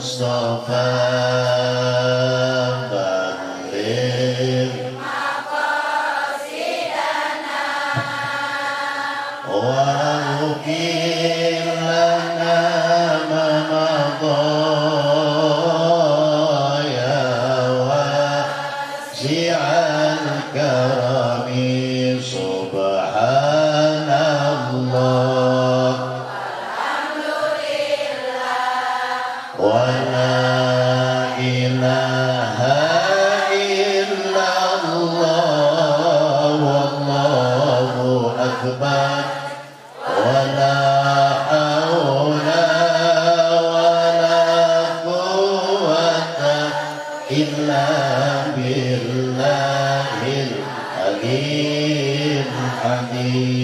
Mustafa balligh واغفر لنا ما مضى يا واسع الكرم سبحان الله ولا إله إلا الله والله أكبر ولا حول ولا قوة إلا بالله العلي الحكيم.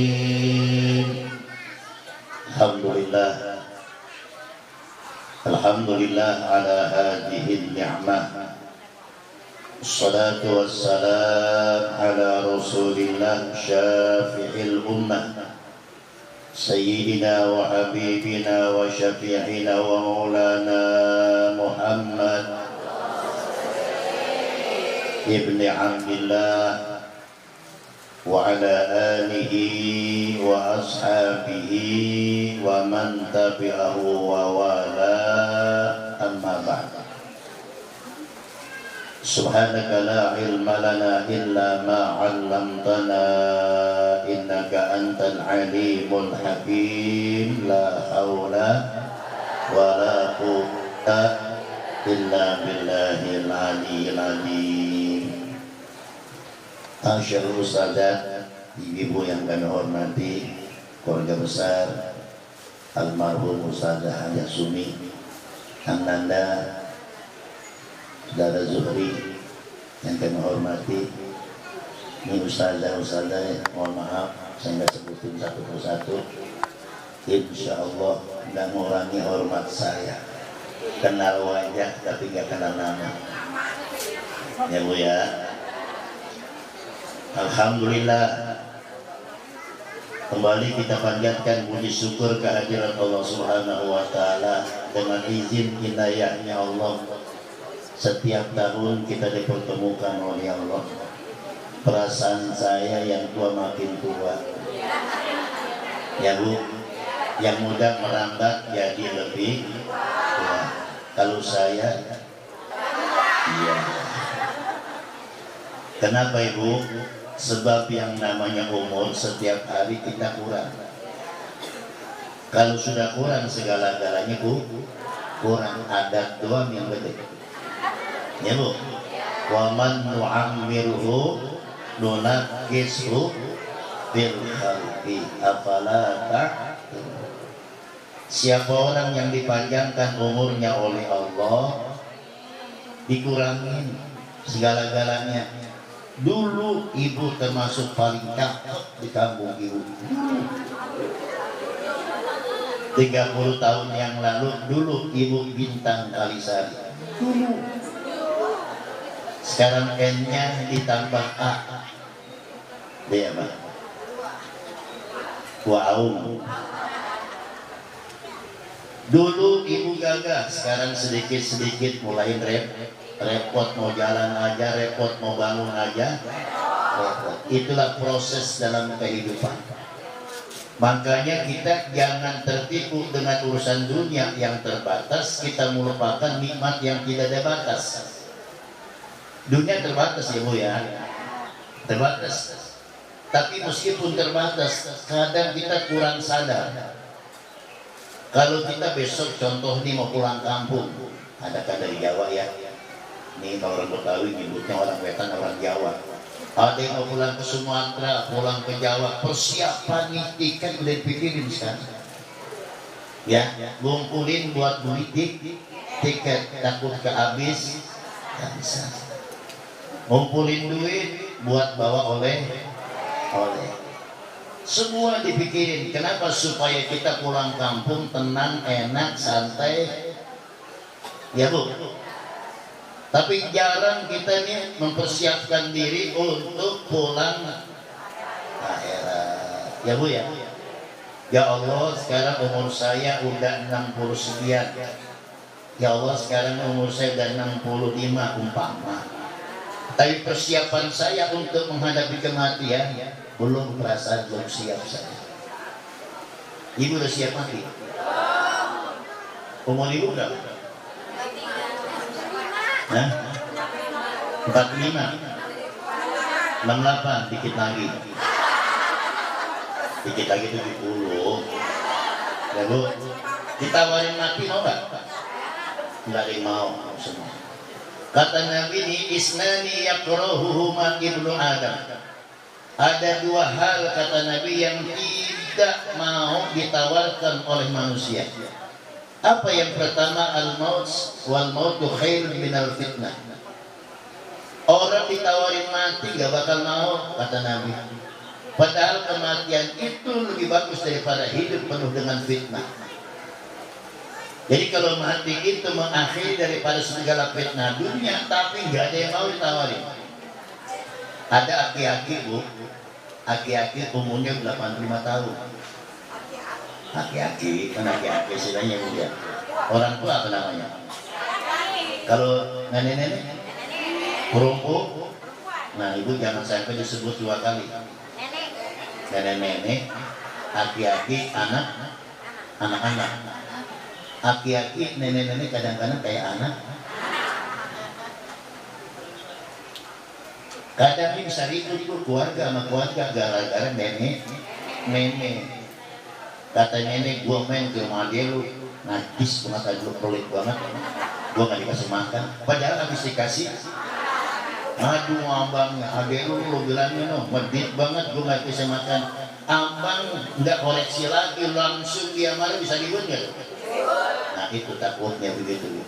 Alhamdulillah ala hadhihi ni'mah. Assalatu wassalam ala Rasulillah syafi'il ummah Sayyidina wa habibina wa syafi'ina wa maulana Muhammad ibni Abdillah wa ala alihi wa ashabihi wa man tabi'ahu wa wala amma ba'd. Subhanaka la ilma lana illa ma 'allamtana innaka antal alimul hakim. La haula wa la quwwata illa billahil aliyyil azim. Masyaallah Ustazah, ibu yang kami hormati, keluarga besar almarhum Ustazah Haja Sumi, Ananda, Saudara Zuhri yang kami hormati. Ini Ustazah, mohon maaf saya nggak sebutin satu persatu. Insya Allah nggak mengurangi hormat saya. Kenal wajah tapi nggak kenal nama. Ya Bu ya. Alhamdulillah, kembali kita panjatkan puji syukur kehadirat Allah Subhanahu wa Ta'ala. Dengan izin inayahnya Allah, setiap tahun kita dipertemukan oleh Allah. Perasaan saya yang tua makin tua, ya Bu, yang muda merambat jadi lebih tua. Kalau saya, iya. Kenapa Ibu? Sebab yang namanya umur setiap hari kita kurang. Kalau sudah kurang segala-galanya kurang, adat doang yang betul. Ya Bu. Wa man nu'ammirhu nunaqishu bil khalqi afala ta'qilun. Siapa orang yang dipanjangkan umurnya oleh Allah, dikurangin segala-galanya. Dulu ibu termasuk paling cakep di kampung ibu. 30 tahun yang lalu, dulu ibu bintang Kalisari. Sekarang N-nya ditambah A. Dia apa? Wow. Dulu ibu gagah, sekarang sedikit-sedikit mulai repot, mau jalan aja repot, mau bangun aja repot. Itulah proses dalam kehidupan. Makanya kita jangan tertipu dengan urusan dunia yang terbatas, kita melupakan nikmat yang tidak ada batas. Dunia terbatas ya Bu ya, terbatas. Tapi meskipun terbatas, kadang kita kurang sadar. Kalau kita besok contoh nih mau pulang kampung, ada dari Jawa ya. Ini kalau orang Betawi nyebutnya orang Wetan, orang Jawa. Ada yang mau pulang ke Sumatera, pulang ke Jawa, persiapan nih tiket udah dipikirin sekarang. Ya, ngumpulin buat beli tiket, takut kehabis, nggak bisa. Ngumpulin duit buat bawa oleh. Semua dipikirin. Kenapa? Supaya kita pulang kampung tenang, enak, santai. Ya Bu. Tapi jarang kita nih mempersiapkan diri untuk pulang akhirat. Ya Bu ya. Ya Allah, sekarang umur saya udah 60 sekian. Ya Allah, sekarang umur saya udah 65 umpama, tapi persiapan saya untuk menghadapi kematian belum, perasaan belum siap saya. Ibu udah siap mati? Umur ibu berapa? Hah? 45, 68, dikit lagi 70. Ya Bu, ditawarin mati mau gak? Nggak ada yang mau semua. Kata Nabi ini, isnani yakrahuhuma ibnu Adam. Ada dua hal kata Nabi yang tidak mau ditawarkan oleh manusia. Apa yang pertama? Al-maut, wal mautu khairun minal fitnah. Orang ditawarin mati gak bakal mau, kata Nabi. Padahal kematian itu lebih bagus daripada hidup penuh dengan fitnah. Jadi kalau mati itu mengakhiri daripada segala fitnah dunia, tapi gak ada yang mau ditawarin. Ada aki-aki Bu, aki-aki umurnya 85 tahun. Aki-aki, kan aki-aki istilahnya Bu ya. Orang tua apa namanya? Kalau nenek-nenek? Perempuan. Nah ibu jangan sampai disebut dua kali. Nenek-nenek, aki-aki, anak-anak. Aki-aki, nenek-nenek kadang-kadang kayak anak. Kadang ini bisa ribut keluarga sama keluarga gara-gara nenek. Kata nenek, gua main ke rumah dia lu najis banget, lu pelit banget, gua gak dikasih makan. Padahal habis dikasih, aduh abang, adek lu bilangnya no, medit banget, gua gak bisa makan. Abang nggak koreksi lagi, langsung dia marah, bisa ribut nggak? Nah itu takutnya begitu.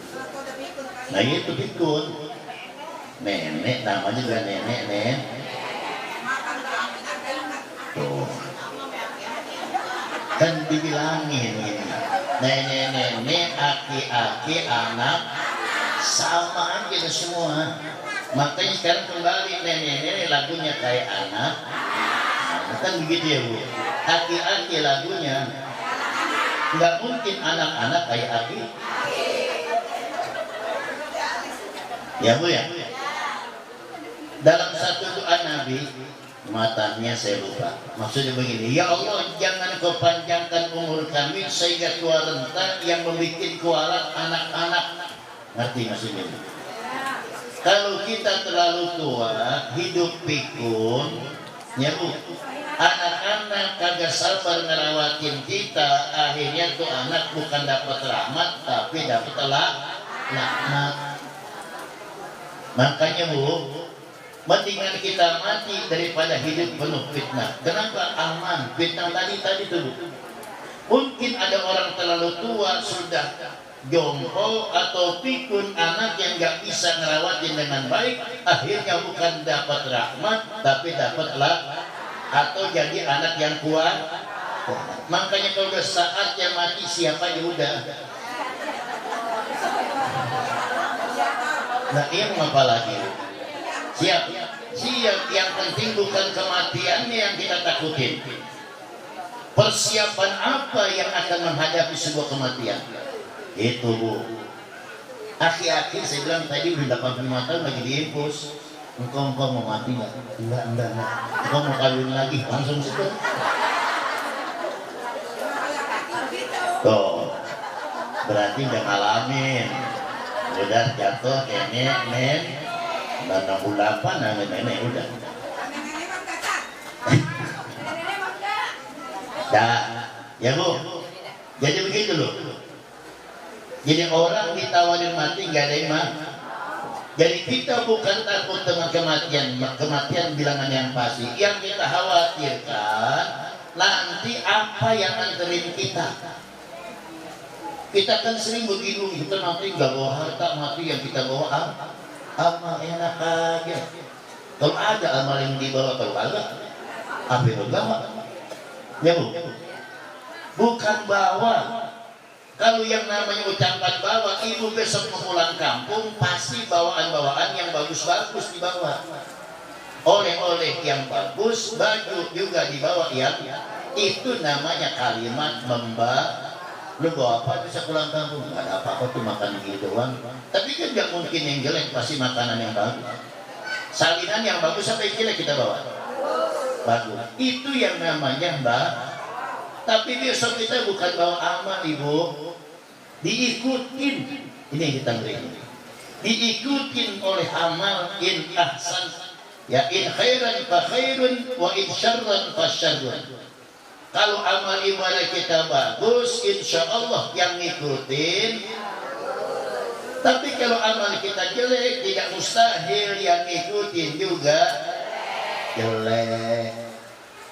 Nah itu pikun. Nenek namanya juga nenek. Tuh. Kan dibilangin ini. Nenek, aki-aki, anak sama aja semua. Makanya sekarang kembali nenek lagunya kayak anak. Nah, kan begitu ya Bu. Aki-aki lagunya. Nggak mungkin anak-anak kayak aki. Ya Bu ya. Dalam satu doa Nabi, matanya saya lupa. Maksudnya begini, ya Allah jangan kau panjangkan umur kami sehingga tua renta yang membuat kualat anak-anak. Ngerti maksudnya? Kalau kita terlalu tua, hidup pikun, ya Bu. Anak-anak kagak sabar ngerawatin kita, akhirnya tuh anak bukan dapat rahmat tapi dapat laknat. Makanya Bu, mendingan kita mati daripada hidup penuh fitnah. Kenapa? Aman. Fitnah tadi tuh Bu. Mungkin ada orang terlalu tua sudah jompo atau pikun, anak yang gak bisa ngerawatin dengan baik, akhirnya bukan dapat rahmat tapi dapat atau jadi anak yang kuat. Makanya kalau udah saatnya mati siapa aja udah. Nah ini apa lagi? Siap. Yang penting bukan kematiannya yang kita takutin. Persiapan apa yang akan menghadapi sebuah kematian? Itu Bu. Aki-aki saya bilang tadi udah 85 tahun lagi diinfus. Engkau mau mati nggak? Enggak. Engkau mau kawin lagi? Langsung situ. Tuh, berarti udah ngalamin. Udah jatuh nenek, dan 68 nenek udah. Dah, ya Bu. Jadi begitu loh. Jadi orang ditawarin mati nggak ada yang mau. Jadi kita bukan takut dengan kematian bilangan yang pasti. Yang kita khawatirkan nanti apa yang nganterin kita. Kita kan sering begitu, kita nanti nggak bawa harta mati, yang kita bawa amal enak aja. Kalau ada amal yang dibawa, kalau agak apa itu bawa? Ya Bu, bukan bawa. Kalau yang namanya ucapan bawa, ibu besok mau pulang kampung pasti bawaan-bawaan yang bagus-bagus dibawa. Oleh-oleh yang bagus, baju juga dibawa yang itu namanya kalimat Lu bawa apa bisa pulang kampung? Nggak ada apa-apa tuh, makan gitu doang. Tapi kan nggak mungkin yang jelek, pasti makanan yang bagus. Salinan yang bagus apa yang jelek kita bawa? Bagus. Itu yang namanya Mbak. Tapi besok kita bukan bawa amal, Ibu. Diikutin. Ini yang kita beri. Diikutin oleh amal in ahsan. Ya in khairan fa khairun wa in syarran fa syarrun. Kalau amal ibadah kita bagus, insya Allah yang ngikutin. Tapi kalau amal kita jelek, tidak mustahil yang ngikutin juga jelek.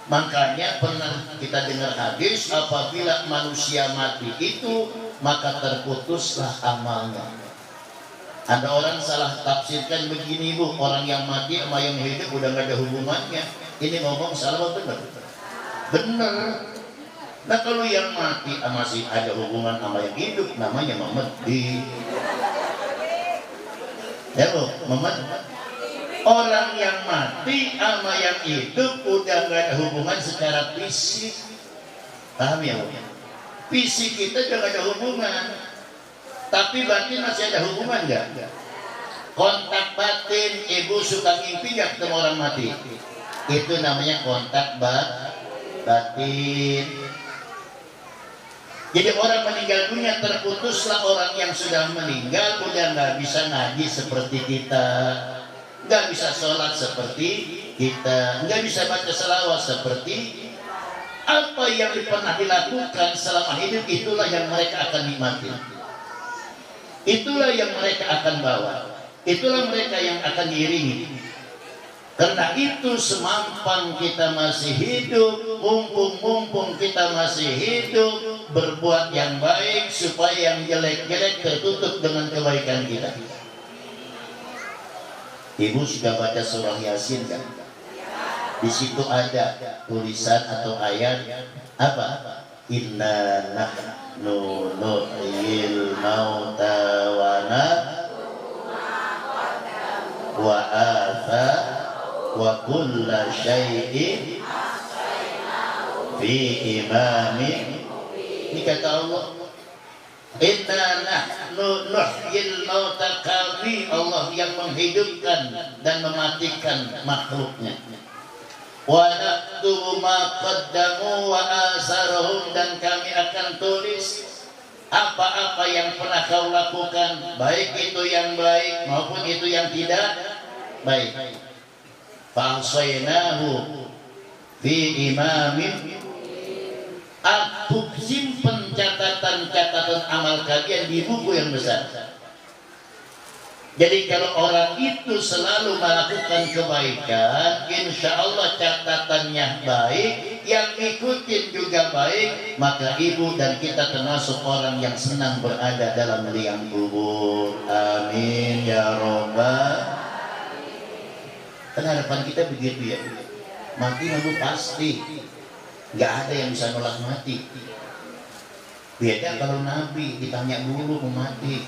Makanya pernah kita dengar hadis, apabila manusia mati itu, maka terputuslah amalnya. Ada orang salah tafsirkan begini, Bu, orang yang mati sama yang hidup udah gak ada hubungannya. Ini ngomong salah atau benar? Benar. Nah kalau yang mati masih ada hubungan sama yang hidup, namanya memedi. Ya Bu, memedi. Orang yang mati sama yang hidup udah gak ada hubungan secara fisik. Paham ya Bu? Fisik kita udah gak ada hubungan, tapi batin masih ada hubungan gak? Kontak batin. Ibu suka mimpi gak ketemu orang mati? Itu namanya kontak batin. Jadi orang meninggal dunia, terputuslah orang yang sudah meninggal, udah nggak bisa ngaji seperti kita, nggak bisa sholat seperti kita, nggak bisa baca selawat seperti apa yang pernah dilakukan selama hidup. Itulah yang mereka akan nikmati, itulah yang mereka akan bawa, itulah mereka yang akan diiringi. Karena itu semampan kita masih hidup, mumpung kita masih hidup, berbuat yang baik supaya yang jelek-jelek tertutup dengan kebaikan kita. Ibu sudah baca surah Yasin kan? Di situ ada tulisan atau ayat apa? Inna nahnu nuhyil mauta wa atha wa kulla syai'in fi imamin. Ini kata Allah, inna nahnu nuhyil mauta, kami Allah yang menghidupkan dan mematikan makhluknya. Wa naktubu ma qaddamu wa asarahum, dan kami akan tulis apa-apa yang pernah kau lakukan, baik itu yang baik maupun itu yang tidak baik. Fa'asaynahu fi imamin, aku simpen catatan-catatan amal kalian di buku yang besar. Jadi kalau orang itu selalu melakukan kebaikan, insya Allah catatannya baik, yang ikutin juga baik, maka ibu dan kita termasuk orang yang senang berada dalam liang kubur. Amin ya robbal. Karena harapan kita begitu ya, mati lalu pasti, nggak ada yang bisa nolak mati. Beda kalau Nabi ditanya dulu mau mati.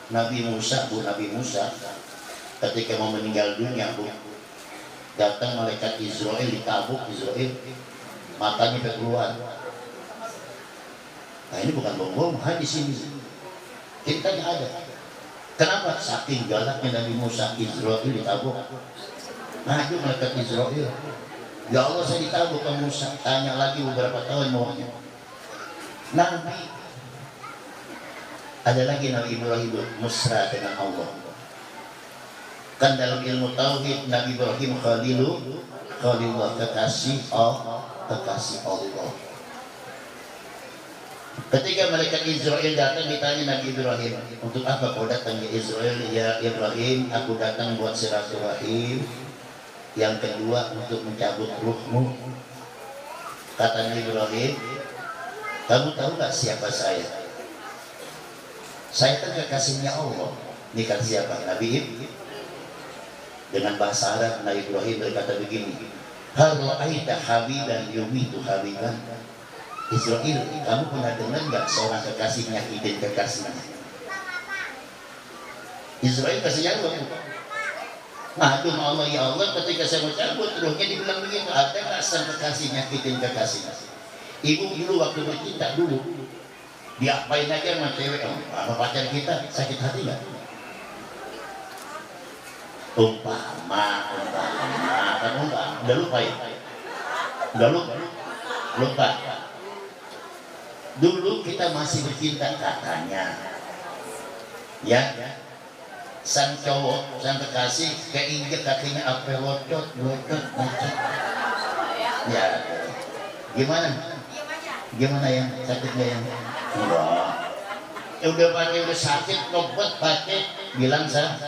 Nabi Musa, ketika mau meninggal dunia, Bu, datang malaikat Israel, ditabuk Israel, matanya keluar. Nah ini bukan bohong, hadis ini. Ceritanya ada. Kenapa? Saking galaknya Nabi Musa, Israel ditabuk. Maju malaikat Israel, ya Allah saya ditabuk ke Musa. Tanya lagi beberapa tahun maunya. Nabi ada lagi, Nabi Ibrahim mesra dengan Allah. Kan dalam ilmu tauhid Nabi Ibrahim Khalilullah, kekasih Allah. Ketika malaikat Israel datang, ditanya Nabi Ibrahim, untuk apa kau datang ke Israel? Ya Ibrahim, aku datang buat silaturahim. Yang kedua untuk mencabut ruhmu. Kata Nabi Ibrahim, kamu tahu gak siapa saya? Saya kan kekasihnya Allah. Ini kan siapa? Nabi Ibrahim. Dengan bahasa Arab Nabi Ibrahim berkata begini, hal ra'aita habiban yumitu habiban. Israel, kamu pernah dengar nggak seorang kekasih nyakitin kekasihnya? Israel kasih jawab, ngadu sama Allah, ya Allah ketika saya mau cabut ruhnya dibilang begitu, ada nggak sang kekasih nyakitin kekasihnya? Ibu dulu waktu bercinta dulu, diapain aja sama cewek, apa pacar kita sakit hati nggak? Umpama kan udah lupa ya, udah lupa. Dulu kita masih bercinta katanya, ya. Sang cowok, sang kekasih keinjek kakinya apa locot, ya. Gimana yang sakitnya yang? Wah, udah sakit, ngebet pakai bilang sah.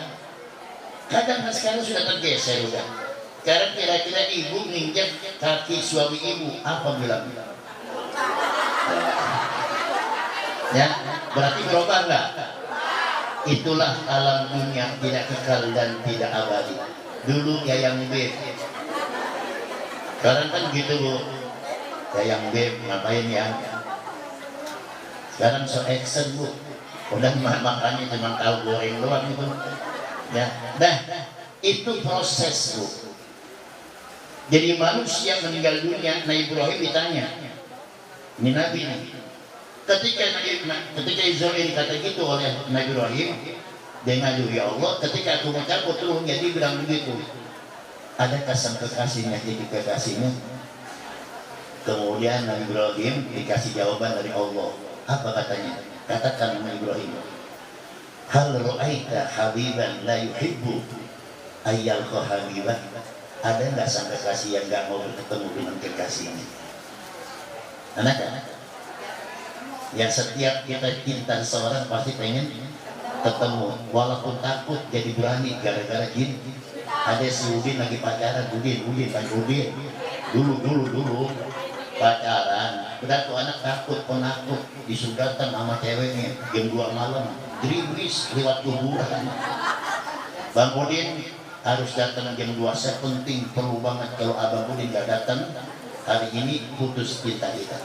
Kadang sekarang sudah tergeser udah. Sekarang kira-kira ibu nginjek kaki suami ibu, apa bilang? Ya, berarti berubah enggak? Itulah alam dunia, tidak kekal dan tidak abadi. Dulu Yayang Beb, sekarang kan gitu Bu. Yayang Beb ngapain ya? Sekarang so action Bu. Udah makannya cuma tahu goreng doang itu. Ya, nah itu proses Bu. Jadi manusia meninggal dunia, Nabi Ibrahim ditanya, ini Nabi nih. Ketika Israel kata gitu oleh Nabi Ibrahim, dia ngadu, ya Allah, ketika aku mau cabut ruhnya, dia bilang begitu. Adakah sang kekasihnya jadi kekasihnya? Kemudian Nabi Ibrahim dikasih jawaban dari Allah. Apa katanya? Katakan Nabi Ibrahim, hal ra'aita habiban la yuhibbu ayyalqa habiban. Ada nggak sang kekasih yang nggak mau bertemu dengan kekasihnya? Anak-anak, yang setiap kita cinta seorang pasti pengen ketemu, walaupun takut jadi berani gara-gara gini. Ada si Udin lagi pacaran, Udin dulu pacaran, udah tuh anak takut, penakut, disudatan sama ceweknya jam 2 malam, driblis lewat kuburan. Bang Udin harus datang jam 2, saya penting, perlu banget. Kalau Abang Udin gak datang hari ini, putus cinta kita.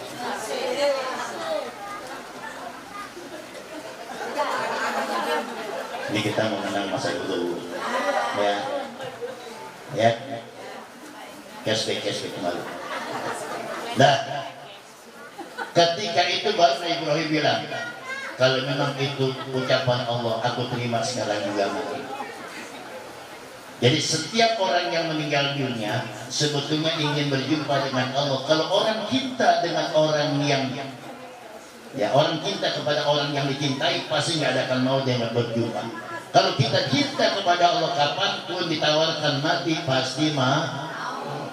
Ini kita mengenang masa dulu, ya, cashback kembali. Nah, ketika itu baru Nabi Ibrahim bilang, kalau memang itu ucapan Allah, aku terima sekarang juga mati. Jadi setiap orang yang meninggal dunia sebetulnya ingin berjumpa dengan Allah. Kalau orang cinta dengan orang yang, ya, orang cinta kepada orang yang dicintai, pasti nggak akan mau dia berjumpa. Kalau kita cinta kepada Allah, kapanpun ditawarkan mati pasti mah.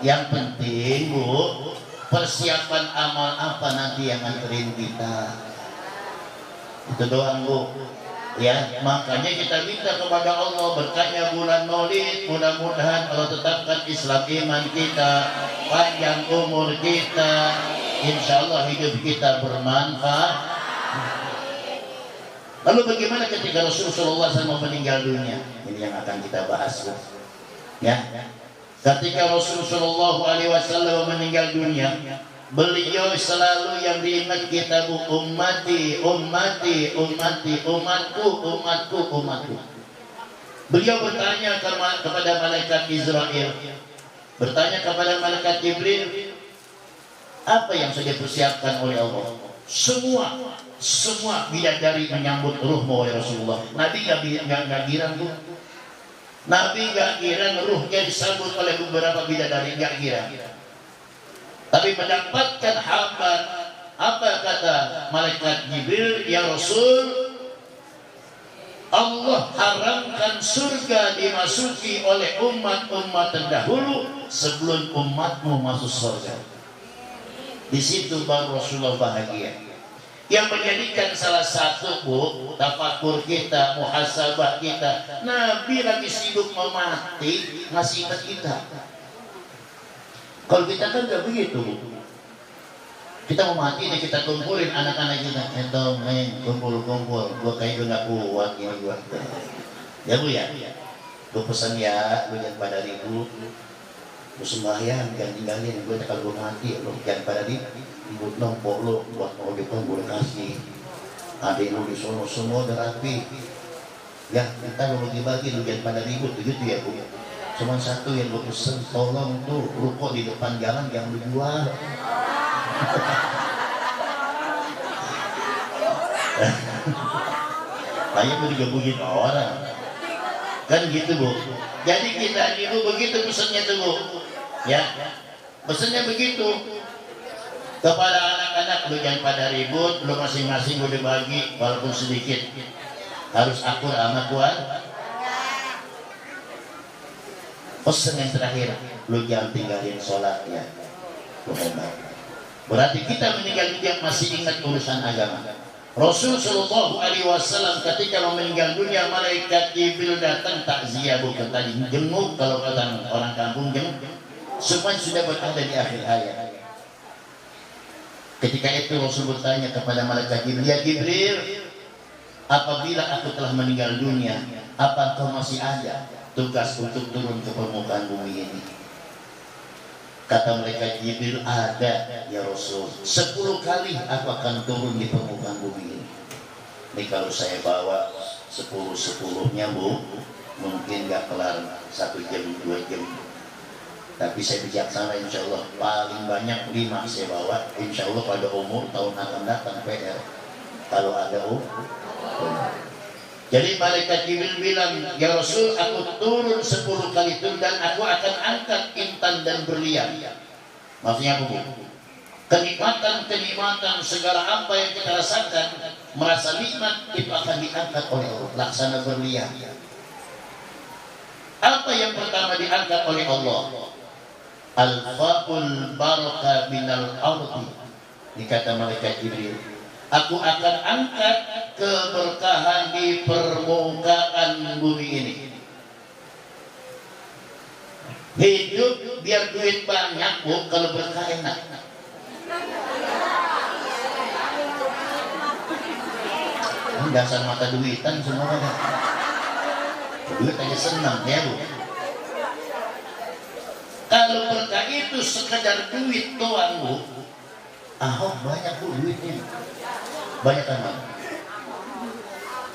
Yang penting Bu, persiapan amal apa nanti yang nganterin kita. Itu doang Bu. Ya, makanya kita minta kepada Allah berkatnya bulan Maulid, mudah-mudahan Allah tetapkan Islam iman kita, panjang umur kita, insya Allah hidup kita bermanfaat. Lalu bagaimana ketika Rasulullah SAW meninggal dunia? Ini yang akan kita bahas, Bu. Ya, ketika Rasulullah SAW meninggal dunia, beliau selalu yang diingat kita, Bu, ummati, umatku. Beliau bertanya kepada malaikat Israel, bertanya kepada malaikat Jibril, apa yang sudah dipersiapkan oleh Allah? Semua bidadari menyambut ruhmu oleh Rasulullah. Nabi nggak girang Bu. Nabi nggak girang ruhnya disambut oleh beberapa bidadari, nggak girang. Tapi mendapatkan kabar, apa kata malaikat Jibril, ya Rasul, Allah haramkan surga dimasuki oleh umat-umat terdahulu sebelum umatmu masuk surga. Di situ baru Rasulullah bahagia. Yang menjadikan salah satu Bu, tafakur kita, muhasabah kita, Nabi lagi sibuk memati, ngasih ingat kita. Kalau kita kan gak begitu Bu. Kita mau mati nih, kita kumpulin anak-anak kita, entong main kumpul, gua kayak gak kuat ini gua. Ya Bu ya, gua pesan ya, lu jangan pada ribut, lu sembahyang, jangan tinggalin gua kalau gua mati, lu jangan pada ribut nombok lu buat mau Jepang boleh kasih. Adik lu di sono semua udah rapi. Ya, kita lu bagi-bagi, lu jangan pada ribut begitu ya Bu. Cuma satu yang gua pesen, tolong tuh ruko di depan jalan yang lu jual. Banyak tuh digebukin orang. Kan gitu Bu. Jadi kita ibu begitu pesannya tuh Bu. Ya, pesannya begitu. Kepada anak-anak, lu jangan pada ribut, lu masing-masing udah bagi walaupun sedikit. Harus akur sama kuat. Pesan yang terakhir, lu jangan tinggalin sholatnya. Berarti kita meninggal dunia masih ingat urusan agama. Rasul Shallallahu Alaihi Wasallam ketika mau meninggal dunia, malaikat Jibril datang takziah, bukan tadi jenguk, kalau kata orang kampung jenguk. Semua sudah berada di akhir hayat. Ketika itu Rasul bertanya kepada malaikat Jibril, ya Jibril, apabila aku telah meninggal dunia, apa kau masih ada tugas untuk turun ke permukaan bumi ini? Kata malaikat Jibril, ada ya Rasul. 10 kali aku akan turun di permukaan bumi ini. Ini kalau saya bawa 10-10-nya Bu, mungkin gak kelar 1 jam 2 jam. Tapi saya bijaksana, insya Allah paling banyak 5 saya bawa. Insya Allah pada umur tahun akan datang PR kalau ada umur. Jadi malaikat Jibril bilang, ya Rasul, aku turun 10 kali turun dan aku akan angkat intan dan berlian. Maksudnya apa Bu? Kenikmatan segala apa yang kita rasakan, merasa nikmat, itu akan diangkat oleh Allah, laksana berlian. Apa yang pertama diangkat oleh Allah? Al-fa'ul baraka minal ardi. Dikata malaikat Jibril, aku akan angkat keberkahan di permukaan bumi ini. Hidup biar duit banyak Bu, kalau berkah enak. Ini dasar mata duitan semua kan. Duit aja senang ya Bu. Kalau berkah itu sekedar duit doang Bu, Ahok banyak Bu duitnya. Banyak kan Bang?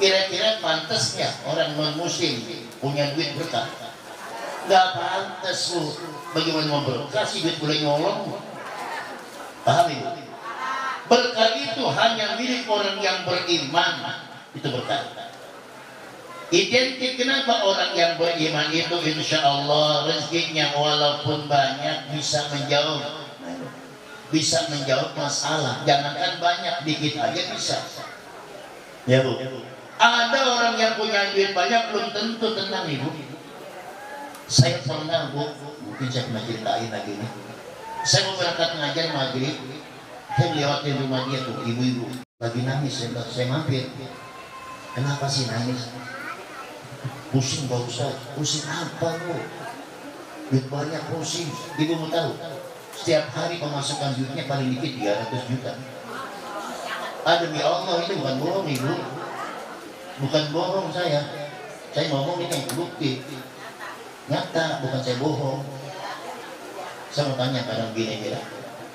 Kira-kira pantasnya orang non-muslim punya duit berkah? Gak pantas Bu. Bagaimana mau berkah sih duit boleh nyolong? Paham Ibu? Berkah itu hanya milik orang yang beriman. Itu berkah. Identik kenapa orang yang beriman itu insya Allah rezekinya walaupun banyak bisa menjawab masalah. Jangankan banyak, dikit aja bisa. Ya Bu. Ada orang yang punya duit banyak belum tentu tenang Ibu. Saya pernah Bu, mungkin saya pernah ceritain lagi nih. Saya mau berangkat ngajar maghrib, saya lewatin rumah dia tuh ibu-ibu lagi nangis. Saya mampir. Kenapa sih nangis? Pusing Pak Ustaz. Pusing apa Bu? Duit banyak pusing. Ibu mau tahu? Setiap hari pemasukan duitnya paling dikit 300 juta. Demi Allah, ini bukan bohong Ibu. Bukan bohong saya. Saya ngomong ini bukti. Nyata, bukan saya bohong. Saya mau tanya kadang gini ya.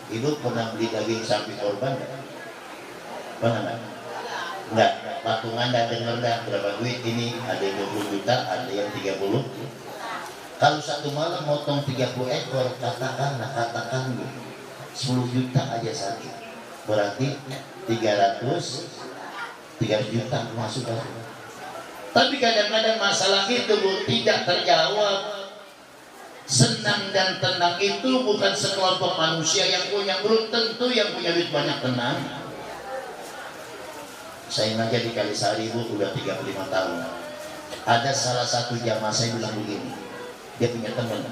Ibu pernah beli daging sapi korban enggak? Pernah enggak? Enggak. Patungan dan dengar dah berapa duit ini, ada yang 20 juta, ada yang 30. Kalau satu malam motong 30 ekor, katakan 10 juta aja satu. Berarti 300 juta masuk kan? Tapi kadang-kadang masalah itu Bu tidak terjawab. Senang dan tenang itu bukan sekelompok manusia yang punya, belum tentu yang punya duit banyak tenang. Saya ngajar di Kalisari Bu udah 35 tahun. Ada salah satu jamaah saya bilang begini, dia punya teman,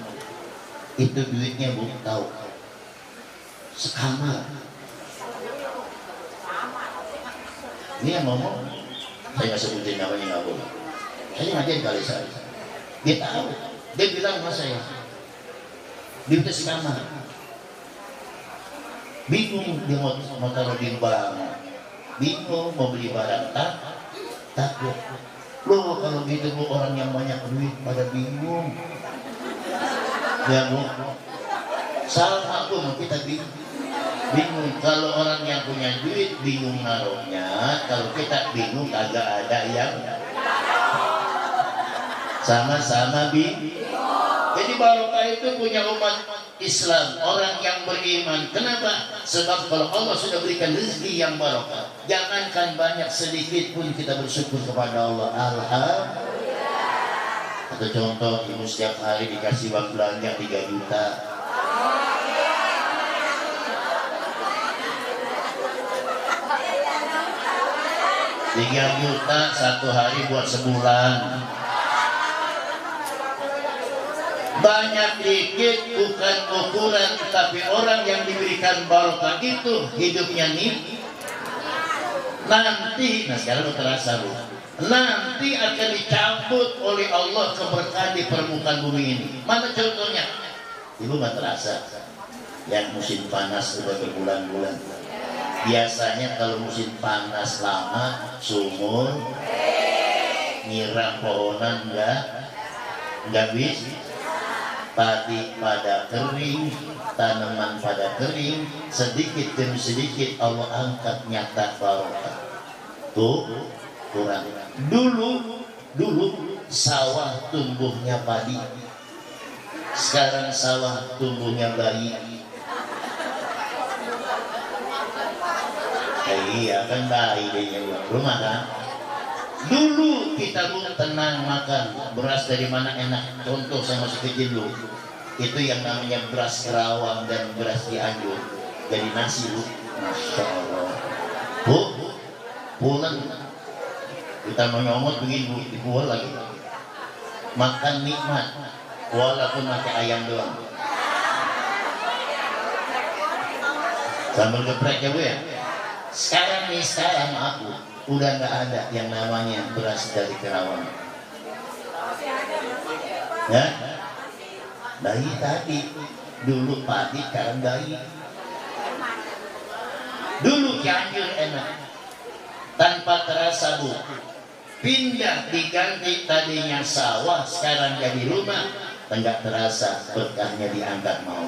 itu duitnya Bu tahu sekamar. Ini yang ngomong, saya nggak sebutin namanya, nggak boleh. Saya ngajar di Kalisari, dia tahu, dia bilang sama saya, duitnya sekamar. Bingung dia mau taruh di bank. Bingung mau beli barang takut. Loh kalau gitu Bu, orang yang banyak duit pada bingung. Ya Bu, sama Bu, kita bingung. Kalau orang yang punya duit bingung naruhnya, kalau kita bingung kagak ada yang sama-sama bingung. Jadi barokah itu punya umat Islam, orang yang beriman. Kenapa? Sebab kalau Allah sudah berikan rezeki yang barokah, jangankan banyak, sedikit pun kita bersyukur kepada Allah. Alhamdulillah. Atau contoh, ibu setiap hari dikasih uang belanja 3 juta. 3 juta satu hari buat sebulan. Banyak dikit bukan ukuran, tapi orang yang diberikan barokah itu hidupnya nih nanti, nah sekarang udah terasa bu, nanti akan dicabut oleh Allah keberkahan di permukaan bumi ini. Mana contohnya? Ibu nggak terasa yang musim panas udah berbulan-bulan. Biasanya kalau musim panas lama, sumur, nyiram pohonan nggak bisa, padi pada kering, tanaman pada kering, sedikit demi sedikit Allah angkat nyata barokah. Tuh kurang. Dulu sawah tumbuhnya padi, sekarang sawah tumbuhnya bayi. Iya kan bayi dia rumah kan. Dulu kita pun tenang makan beras dari mana enak. Contoh saya masih kecil dulu, itu yang namanya beras Kerawang dan beras Cianjur jadi nasi bu. Masya Allah bu, pulang kita menyomot begini bu, dibuat lagi makan nikmat walaupun pakai ayam doang sambal geprek ya bu ya. Sekarang aku udah nggak ada yang namanya beras dari Kerawang. Ya, bayi tadi, dulu padi, sekarang bayi. Dulu Cianjur enak, tanpa terasa bu, pindah diganti tadinya sawah, sekarang jadi rumah, enggak terasa berkahnya diangkat mau.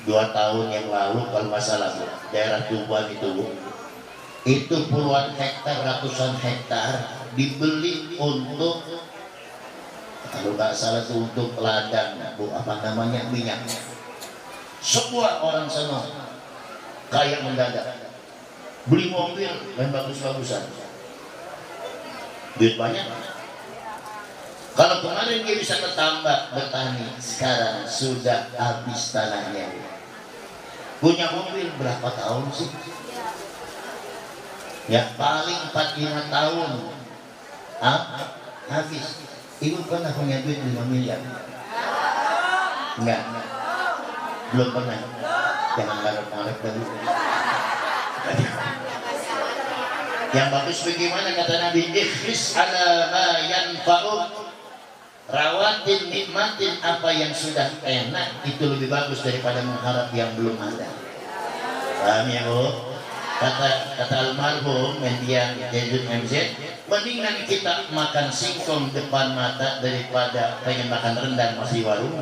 2 tahun yang lalu kalau masalah daerah Tuban itu puluhan hektar, ratusan hektar dibeli untuk, kalau nggak salah itu untuk ladang bu, apa namanya, minyak. Semua orang sana kaya mendadak, beli mobil dan bagus-bagusan, duit banyak. Kalau kemarin dia bisa ketambak bertani, sekarang sudah habis tanahnya. Punya mobil berapa tahun sih? Ya paling 4-5 tahun habis. Ibu pernah punya duit 5 miliar? Enggak, belum pernah. Jangan ngarep-ngarep dulu. Yang bagus bagaimana kata Nabi, ikhlis ala ma yanfa'uk, rawatin, nikmatin apa yang sudah enak, itu lebih bagus daripada mengharap yang belum ada. Paham ya bu? Kata almarhum Mendiang Jejud MZ, mendingan kita makan singkong depan mata daripada pengen makan rendang masih warung.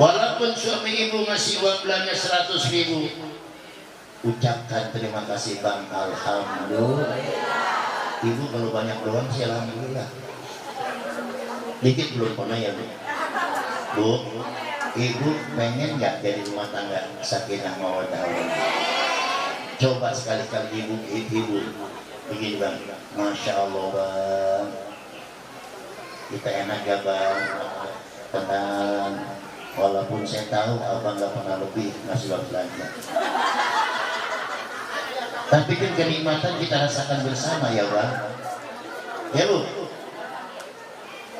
Walaupun suami ibu ngasih uang belanja 100.000, ucapkan terima kasih bang, alhamdulillah. Ibu kalau banyak doang sih alhamdulillah. Dikit belum pernah ya bu. Bu, ibu pengen nggak jadi rumah tangga sakinah mawaddah warahmah? Coba sekali-kali ibu begini bang, masya Allah bang, kita enak ya bang, tenang. Walaupun saya tahu abang nggak pernah lebih ngasih uang belanja, tapi kan kenikmatan kita rasakan bersama ya bang. Ya bu,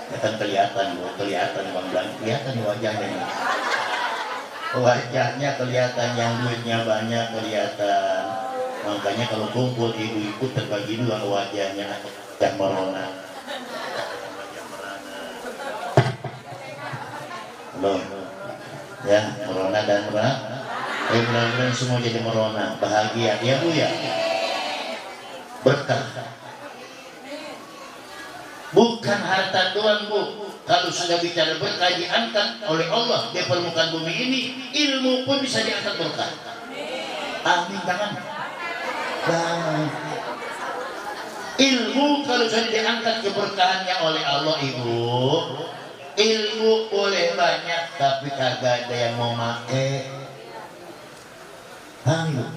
ya kan kelihatan bu, kelihatan bang belanja, kelihatan wajahnya nih. Wajahnya kelihatan, yang duitnya banyak kelihatan. Makanya kalau kumpul ibu-ibu terbagi 2 wajahnya dan merona. Loh, ya merona dan mudah-mudahan semua jadi merona, bahagia ya bu ya, berkah. Bukan harta doang bu, kalau sudah bicara berkah diangkat oleh Allah di permukaan bumi ini, ilmu pun bisa diangkat berkah. Amin, jangan. Ilmu kalau sudah diangkat keberkahannya oleh Allah ibu, ilmu boleh banyak tapi kagak ada yang mau make. Ayo,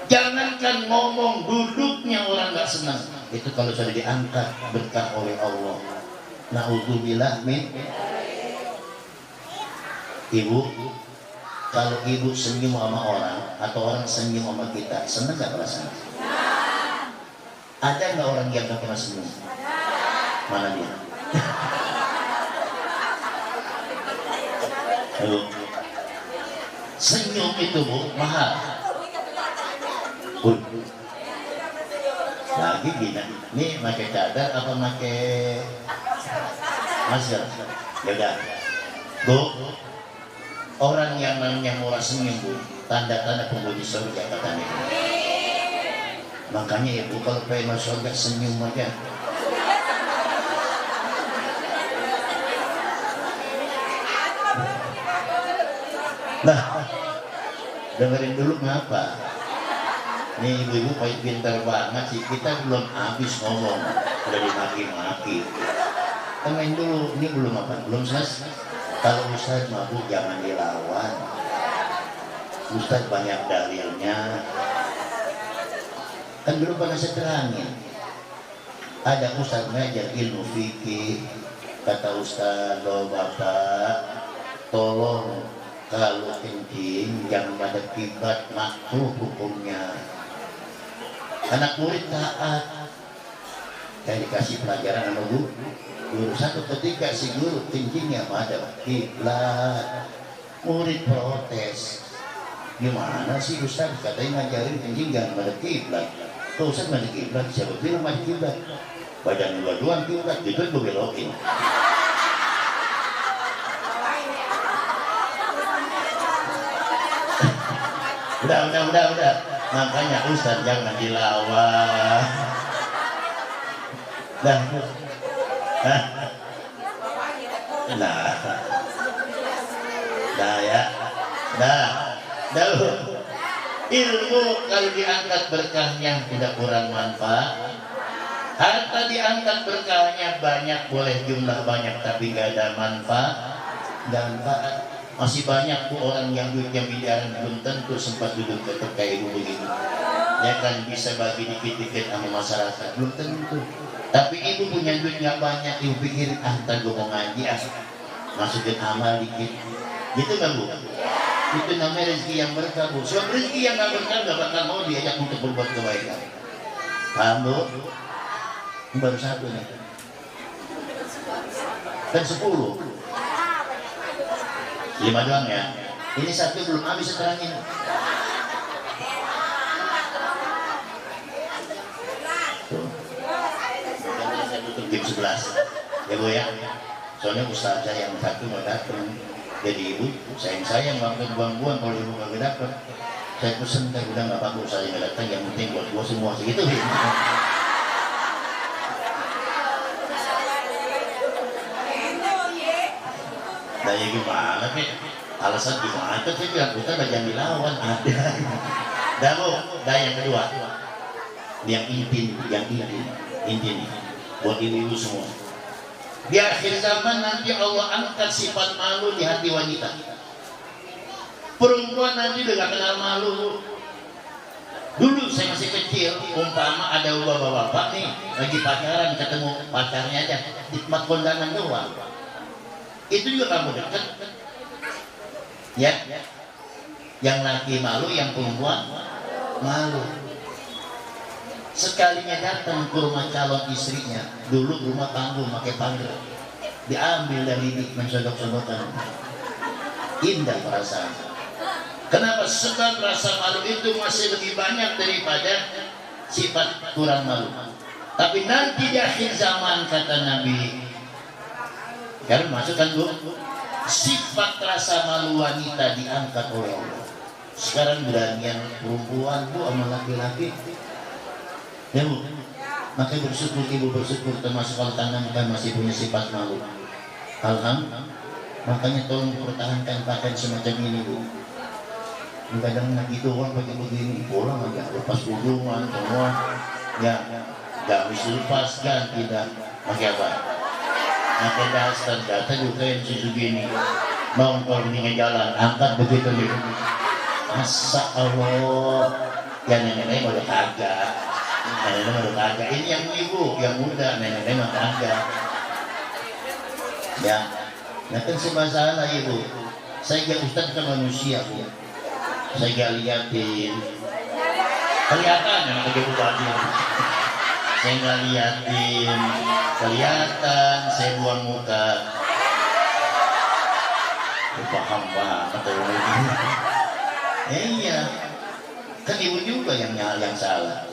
jangankan ngomong, duduknya orang nggak senang. Itu kalau sudah diangkat berkah oleh Allah. Naudzubillah min. Ibu, kalau ibu senyum sama orang atau orang senyum sama kita, senang nggak perasaan? Ada nggak orang yang nggak pernah senyum? Mana dia? Ayo. Senyum itu bu mahal. Lagi gini, ini pakai cadar apa pakai masker? Ya bu, orang yang namanya murah senyum bu, tanda-tanda penghuni surga katanya. Makanya ibu kalau pengen masuk surga senyum aja. Nah, dengerin dulu ngapa? Nih ibu-ibu pintar banget sih, kita belum habis ngomong, udah dimaki-maki. Dengerin dulu, ini belum apa? Belum selesai. Kalau Ustaz mabuk jangan dilawan. Ustaz banyak dalilnya. Kan dulu pernah saya terangin, ada Ustaz ngajar ilmu fikih, kata Ustaz, loh bapak, tolong kalau kencing jangan pada kiblat, makruh hukumnya. Anak murid taat, saya dikasih pelajaran sama guru. Satu ketika si guru kencingnya pada kiblat, murid protes. Gimana sih Ustaz, katanya ngajarin kencing jangan pada kiblat. Tuh Ustaz pada kiblat, siapa bilang pada kiblat? Badan dua-duaan kiblat, itu gue belokin. Udah. Makanya Ustaz jangan dilawan. Nah, ilmu kalau diangkat berkahnya tidak kurang manfaat. Harta diangkat berkahnya banyak, boleh jumlah banyak tapi nggak ada manfaat. Masih banyak tuh orang yang duitnya miliaran belum tentu sempat duduk tetap kayak ibu begitu. Ya kan bisa bagi dikit-dikit sama masyarakat, belum tentu. Tapi ibu punya duitnya banyak, ibu pikir ntar gue mau ngaji masukin amal dikit. Gitu kan bu? Itu namanya rezeki yang berkah bu. Sebab rezeki yang gak berkah gak bakal mau diajak untuk berbuat kebaikan. Paham bu? Ini baru satu nih. Dan 10. 5 doang ya. Ini satu belum habis terangin. Tuh. Saya tutup jam 11. Ya bu ya. Soalnya ustaz saya yang satu mau datang. Jadi ibu sayang banget buang-buang kalau ibu nggak dapat. Saya pesen teh udah nggak bagus saya nggak datang, yang penting buat gua semua segitu. Nah ya gimana nih? Alasan gimana? Saya bilang kita jangan dilawan ada. Dah bu, dah yang kedua, yang inti nih, buat ibu-ibu semua. Di akhir zaman nanti Allah angkat sifat malu di hati wanita. Perempuan nanti udah gak kenal malu. Dulu saya masih kecil, umpama ada bapak-bapak nih lagi pacaran, ketemu pacarnya aja di tempat kondangan doang. Itu juga kamu dekat. Ya, yang laki malu, yang perempuan malu. Sekalinya datang ke rumah calon istrinya, dulu rumah panggung pakai pagar, diambil dari mensodok-sodokan. Indah perasaan. Kenapa? Sebab rasa malu itu masih lebih banyak daripada sifat kurang malu. Tapi nanti di akhir zaman kata Nabi, kan masuk kan bu, sifat rasa malu wanita diangkat oleh Allah. Sekarang beranian perempuan bu sama laki-laki. Ya bu, makanya bersyukur ibu, bersyukur termasuk kalau tangan kan masih punya sifat malu. Alhamdulillah. Makanya tolong pertahankan pakaian semacam ini bu. Kadang lagi doang pakai begini, pulang aja lepas hubungan semua. Ya, gamis lepas ganti dah pakai apa? Pakai daster data juga yang segini nongkrong di jalan angkat begitu gitu. Masa Allah, ya nenek-nenek udah kagak, nenek-nenek udah kagak. Ini yang ibu, yang muda, nenek-nenek udah kagak. Ya, nah kan sih masalah ibu. Saya gak Ustaz kan manusia bu. Saya gak liatin. Kelihatan yang begitu tadi. Saya gak liatin. Kelihatan. Saya buang muka. Paham banget. Iya. Kan ibu juga yang salah.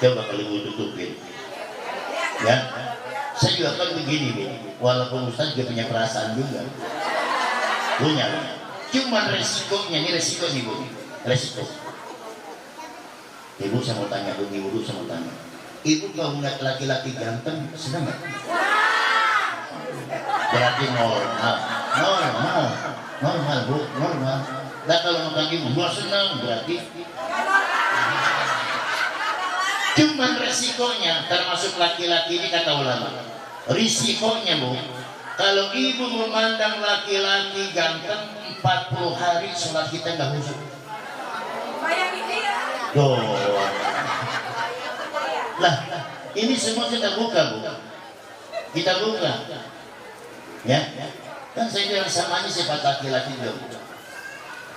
Coba kalau ibu tutupin. Ya. Saya juga kan begini bu. Walaupun Ustaz juga punya perasaan juga. Punya. Cuman resikonya, ini resiko nih bu. Resiko. Ibu saya mau tanya, ibu saya mau tanya. Ibu kalau ngeliat laki-laki ganteng, senang nggak? Berarti normal bu, normal. Nah kalau ngomong ibu, gua senang berarti. Cuman resikonya, termasuk laki-laki ini kata ulama. Risikonya bu, kalau ibu memandang laki-laki ganteng 40 hari sholat kita nggak khusyuk. Tuh. Lah, ini semua kita buka bu. Kita buka. Ya. Kan saya bilang sama ini sifat laki-laki juga.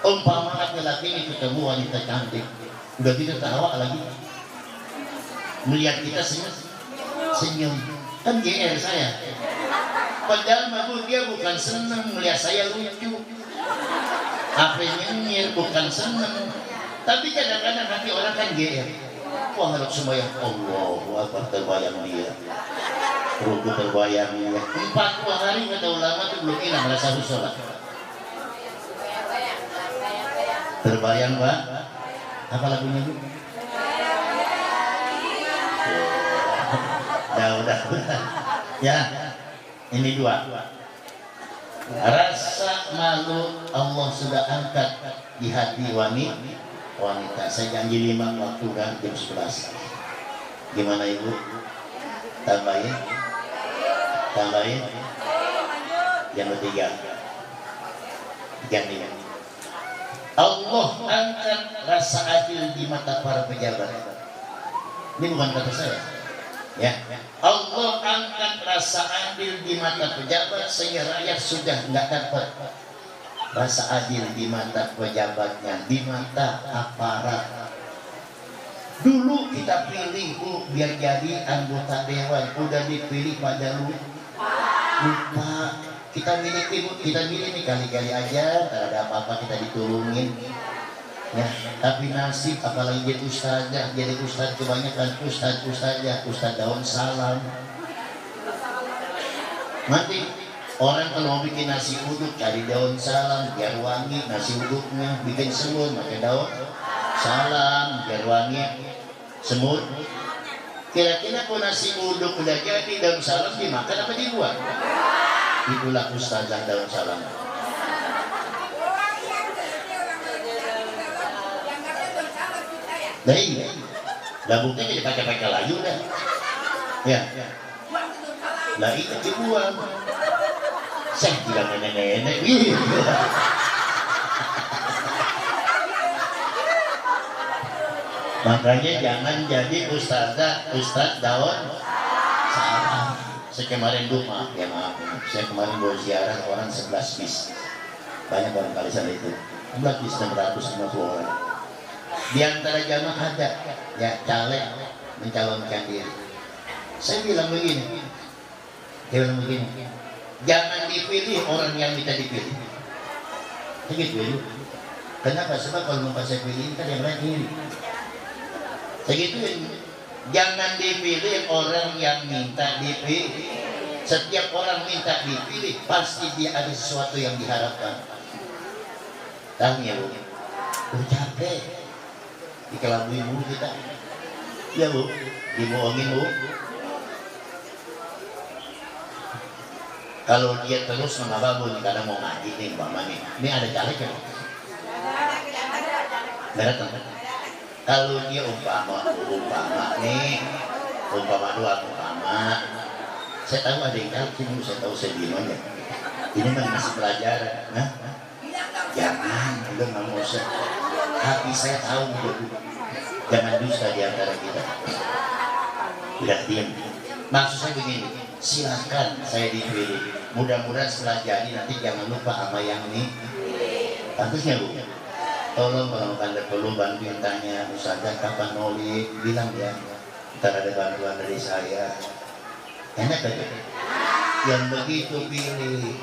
Umpama laki-laki ini ketemu wanita cantik, udah kita tawa lagi. Melihat kita senyum. Kan GR saya. Padahal mabuk dia bukan senang melihat saya lucu. Apa nyinyir bukan senang. Tapi kadang-kadang hati orang kan GR. Wah harus sembahyang Allah, apa terbayang dia. Ruku terbayang dia. 40 hari kata ulama itu belum hilang rasa sholat. Terbayang Pak? Apa lagunya Bu? Udah. Ya. Ini dua. Rasa malu Allah sudah angkat di hati wanita. Saya janji 5 waktu kan jam 11. Gimana Ibu? Tambahin. Yang ketiga. Ganti. Allah angkat rasa adil di mata para pejabat. Ini bukan kata saya. Ya, Allah angkat rasa adil di mata pejabat sehingga rakyat sudah nggak dapat rasa adil di mata pejabatnya, di mata aparat. Dulu kita pilih bu biar jadi anggota dewan, udah dipilih pada lupa. Kita milih nih kali-kali aja, tak ada apa-apa kita diturunin. Ya, tapi nasib apalagi jadi ustaz kebanyakan ustaz daun salam. Nanti orang kalau mau bikin nasi uduk cari daun salam biar wangi nasi uduknya, bikin semut pakai daun salam biar wangi semut. Kira-kira kalau nasi uduk udah jadi daun salam dimakan apa dibuang? Itulah ustazah daun salam. Nah iya, lah buktinya dipakai-pakai lagi udah. Ya. Lah itu dibuang. Saya bilang nenek-nenek. Makanya jangan jadi ustaz daun salam. Saya kemarin maaf. Saya kemarin bawa ziarah orang 11 bis. Banyak orang kali sana itu. 11 bis 650 orang. Di antara jamaah ada ya caleg mencalonkan diri. Saya bilang begini, jangan dipilih orang yang minta dipilih. Begitu ya. Kenapa? Sebab kalau mau saya pilih kan yang lain ini. Segituin. Jangan dipilih orang yang minta dipilih. Setiap orang minta dipilih pasti dia ada sesuatu yang diharapkan. Tahu ya Bu? Udah capek. Dikelabui mulu kita. Ya Bu, dibohongin Bu. Kalau dia terus mengababun, kadang mau ngaji nih Mbak Mani. Ini ada caleg kan? Nggak datang. Kalau dia umpama nih umpama doa umpama. Saya tahu ada yang yakin, saya tahu saya diem aja. Ini mah masih pelajaran. Nah, jangan, udah nggak mau usah. Hati saya tahu, jangan dusta di antara kita. Udah diam. Maksud saya begini, silakan saya dipilih. Mudah-mudahan setelah jadi nanti jangan lupa sama yang ini. Pantasnya Bu, tolong kalau anda perlu bantuin tanya Ustazah kapan noli, bilang ya. Ntar ada bantuan dari saya. Enak aja. Yang begitu pilih.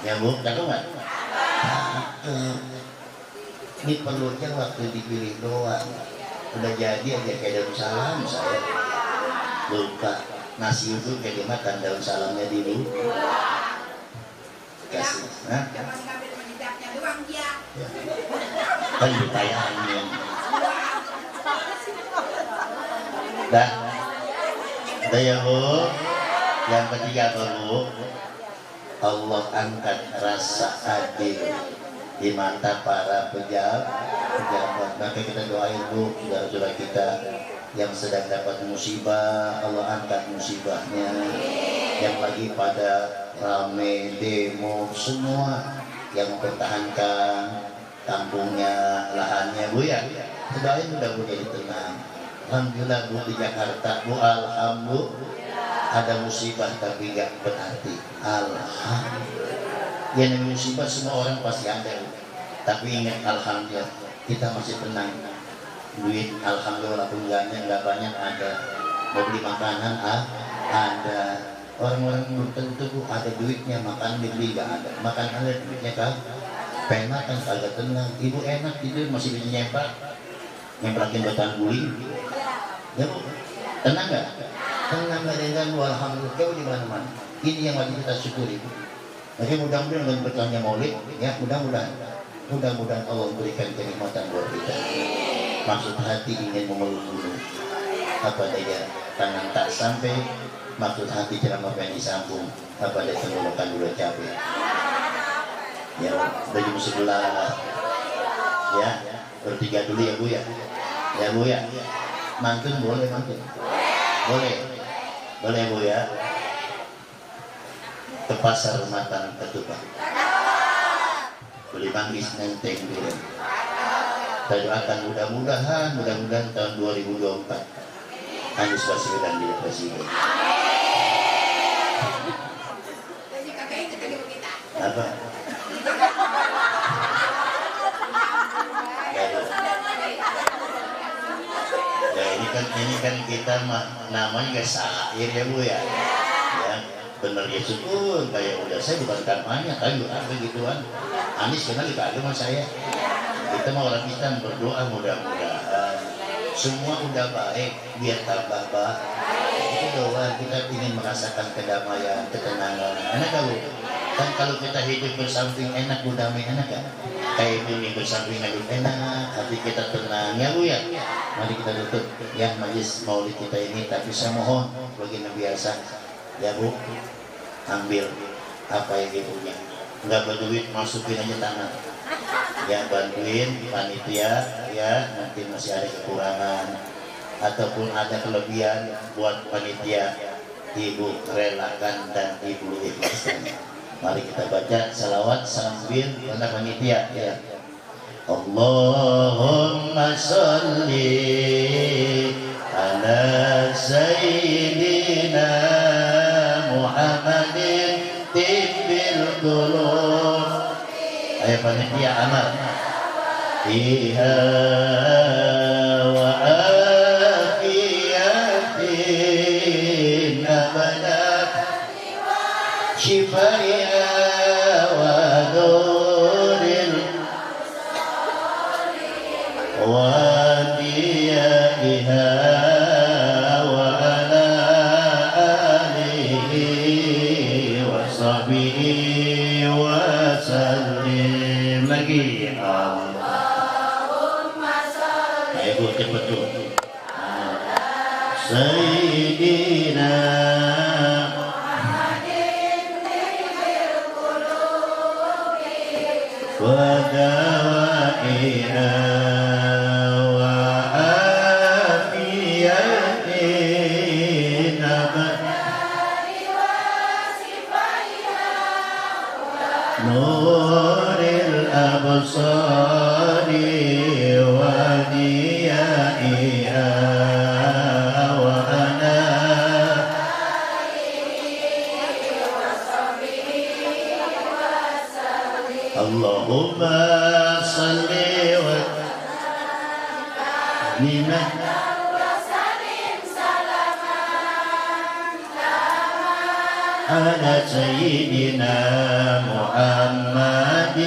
Ya Bu, tahu nggak? Ini perlunya waktu dipilih doang. Udah jadi aja kayak daun salam saya. Lupa nasi itu kayak dimakan daun salamnya dulu. Kasih. Hah? Kan ditayangin. Dah. Dah ya Bu. Yang ketiga Bu, Allah angkat rasa adil di mata para pejabat. Maka kita doain Bu, saudara-saudara kita yang sedang dapat musibah, Allah angkat musibahnya. Yang lagi pada rame demo, semua yang mempertahankan kampungnya, lahannya Bu ya. Doain mudah Bu jadi tenang. Alhamdulillah Bu di Jakarta Bu, alhamdulillah ada musibah tapi gak berarti alhamdulillah. Yang musibah semua orang pasti ada, tapi ingat alhamdulillah kita masih tenang. Duit alhamdulillah pun nggak banyak ada, mau beli makanan ada. Orang-orang belum tentu ada duitnya, makan beli nggak ada, makan ada duitnya kan penak kan agak tenang. Ibu enak tidur masih bisa nyempakin batang guling ya Bu, tenang nggak? Tenang nggak dengan alhamdulillah. Kau di mana-mana ini yang wajib kita syukuri Bu. Jadi mudah-mudahan dengan berkahnya Maulid ya, mudah-mudahan Allah memberikan kenikmatan buat kita. Maksud hati ingin memeluk gunung, apa daya tangan tak sampai. Maksud hati ceramah pengen disambung, apa daya tenggorokan dulu capek. Ya udah jam 11 ya, bertiga dulu ya Bu ya. Ya Bu ya, mantun boleh mantun, boleh Bu ya. Ke pasar Matang Ketupat, beli manggis nenteng dulu. Kita doakan mudah-mudahan tahun 2024 Anies Baswedan jadi presiden. Apa? Ya ini kan kita namanya gak syair ya Bu ya. Bener ya syukur, kayak udah saya bukan kampanye, tapi apa gituan. Anies kenal juga agama saya. Kita mau orang Islam berdoa mudah-mudahan semua udah baik, biar tambah baik. Itu doa, kita ingin merasakan kedamaian, ketenangan. Enak gak Bu? Kan kalau kita hidup bersamping enak, Bu, damai enak gak? Kayak ini bersamping enak, hati kita tenang ya Bu ya. Mari kita tutup ya majlis maulid kita ini, tapi saya mohon bagi yang biasa ya Bu, ambil apa yang dipunya, nggak berduit masukin aja tangan ya, bantuin panitia ya, nanti masih ada kekurangan ataupun ada kelebihan buat panitia, Ibu relakan dan Ibu ikhlaskan. Mari kita baca salawat sambil pada panitia ya. Allahumma sholli ala sayyidina Muhammadin tibbil qulub. Ayo panitia amal. Iha wa afiyatin abadat shifai'a wa nuril wa diyaiha lagi Allahumma sholli. Ayo Bu, cepet Bu. Sayyidina Muhammadin tibbil qulubi wa dawaiha wa afiyatin نور الأبصار وديائها وأنا اللهم صل وسلم على سيدنا محمد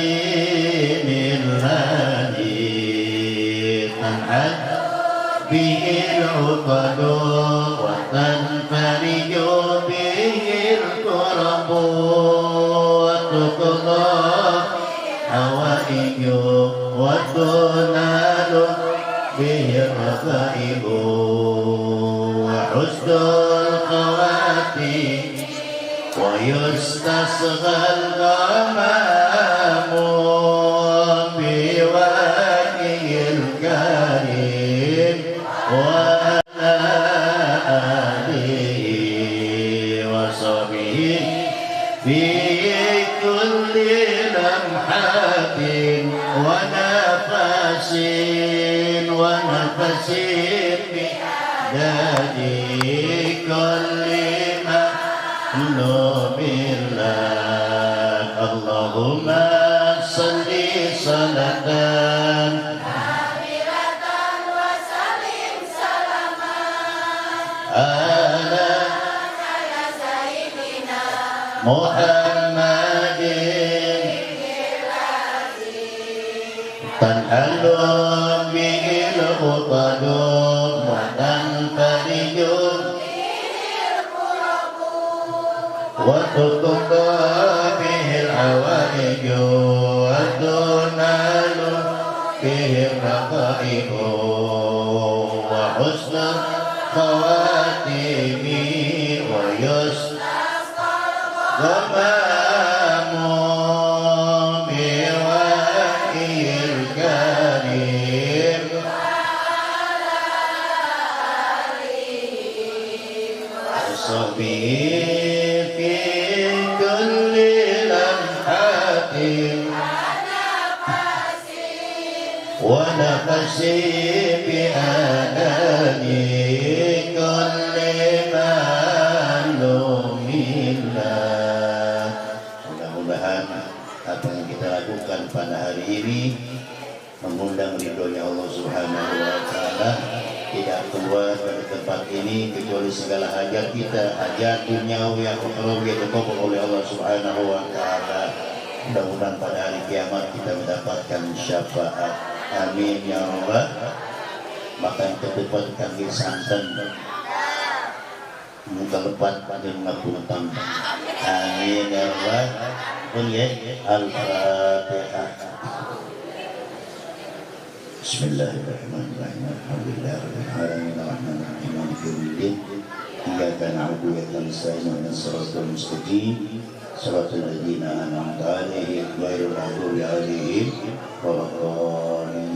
الذي تنحل به العقد وتنفرج به الكرب وتقضى حوائج وتنال به الرغائب وحسن الخواتيم ويستصغى الغمام بوجهه الكريم وعلى آله وصحبه في كل لمحة ونفس بعدد كل بالله اللهم صل صلاة كاملة وسلم سلاما على سيدنا محمد تنحل به العقد وتنفرج وتقضى به الحوائج وتنال به الرغائب وحسن الخواتيم ويستصغى الغمام بوجهه الكريم وصحبه ونفس بأنان كل معلوم الله. Mudah-mudahan apa yang kita lakukan pada hari ini mengundang ridhonya Allah Subhanahu wa Ta'ala, tidak keluar dari tempat ini kecuali segala hajat kita, hajat duniawi yang ukhrawi dikabul oleh Allah Subhanahu wa Ta'ala. Mudah-mudahan pada hari kiamat kita mendapatkan syafaat. Amin ya Allah. Makan ketupat kaki santan, muka lepat pada mengaku tambah. Amin ya Allah. Pun ya Al-Fatihah. Bismillahirrahmanirrahim. Alhamdulillahirabbil alamin arrahmanir rahim maliki yaumiddin. Iyyaka na'budu wa iyyaka nasta'in ihdinas siratal mustaqim. Shiratal ladzina an'amta 'alaihim ghairil maghdubi 'alaihim waladdallin.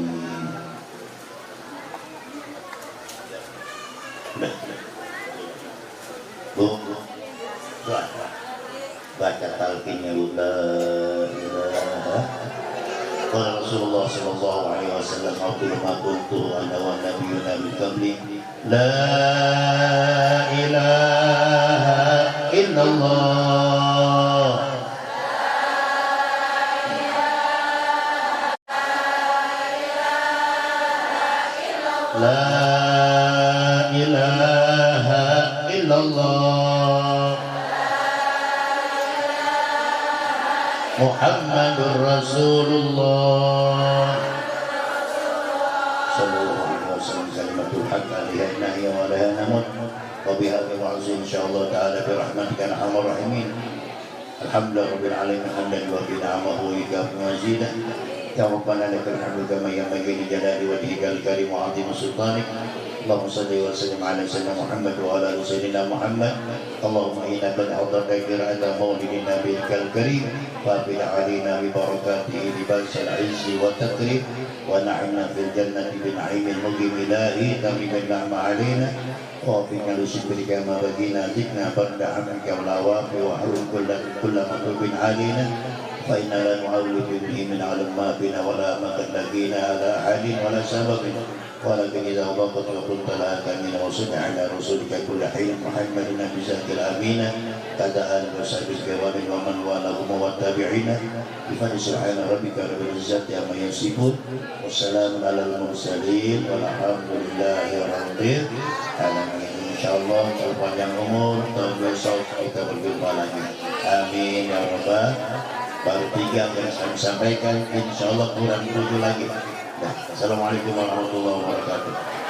Bu, baca talqinnya la ilaha qala Rasulullah sallallahu alaihi wasallam aqulu ma qultu ana wa nabiyyuna min qabli la ilaha illallah la ilaha illallah Muhammadur Rasulullah sallallahu alaihi wasallam kalimatul haqq alaiha nahya wa laha namut wa biha wa'azim insyaallah ta'ala bi rahmatika arhamar rahimin. Alhamdulillah rabbil alamin hamdan wa bi ni'amahu wa ikafu mazidah ya rabbana lakal hamdu kama yanbaghi li jalali wajhikal karim wa 'azimi sultanik. Allahumma salli wa sallim ala sayyidina Muhammad wa ala ali sayyidina Muhammad. Allahumma inna qad hadarna qira'ata maulidin nabiyil karim wa bil alaina bi barakatihi libasal izzi wa takrim wa na'imna fil jannati bi na'imil muqim ilahi tamim ni'ma alaina wa fi kalusibrika ma bagina zikna barda amika wa lawafi wa harum kullu matlubin alaina فإنا لا نعول به من علم ما بنا ولا مكن بنا على أحد ولا سبب ولكن إذا وضبط وقلت لا كامل وصل على رسولك كل حين محمد النبي زكي الأمين كذا آل وصحبه الكرام ومن والهم والتابعين بفضل سبحان ربك رب العزة عما يصفون والسلام على المرسلين والحمد لله رب العالمين. Insyaallah panjang umur tahun besok kita berjumpa lagi. Amin ya rabbal. Baru 3 yang kami sampaikan, insyaallah kurang 7 lagi. Assalamualaikum warahmatullahi wabarakatuh.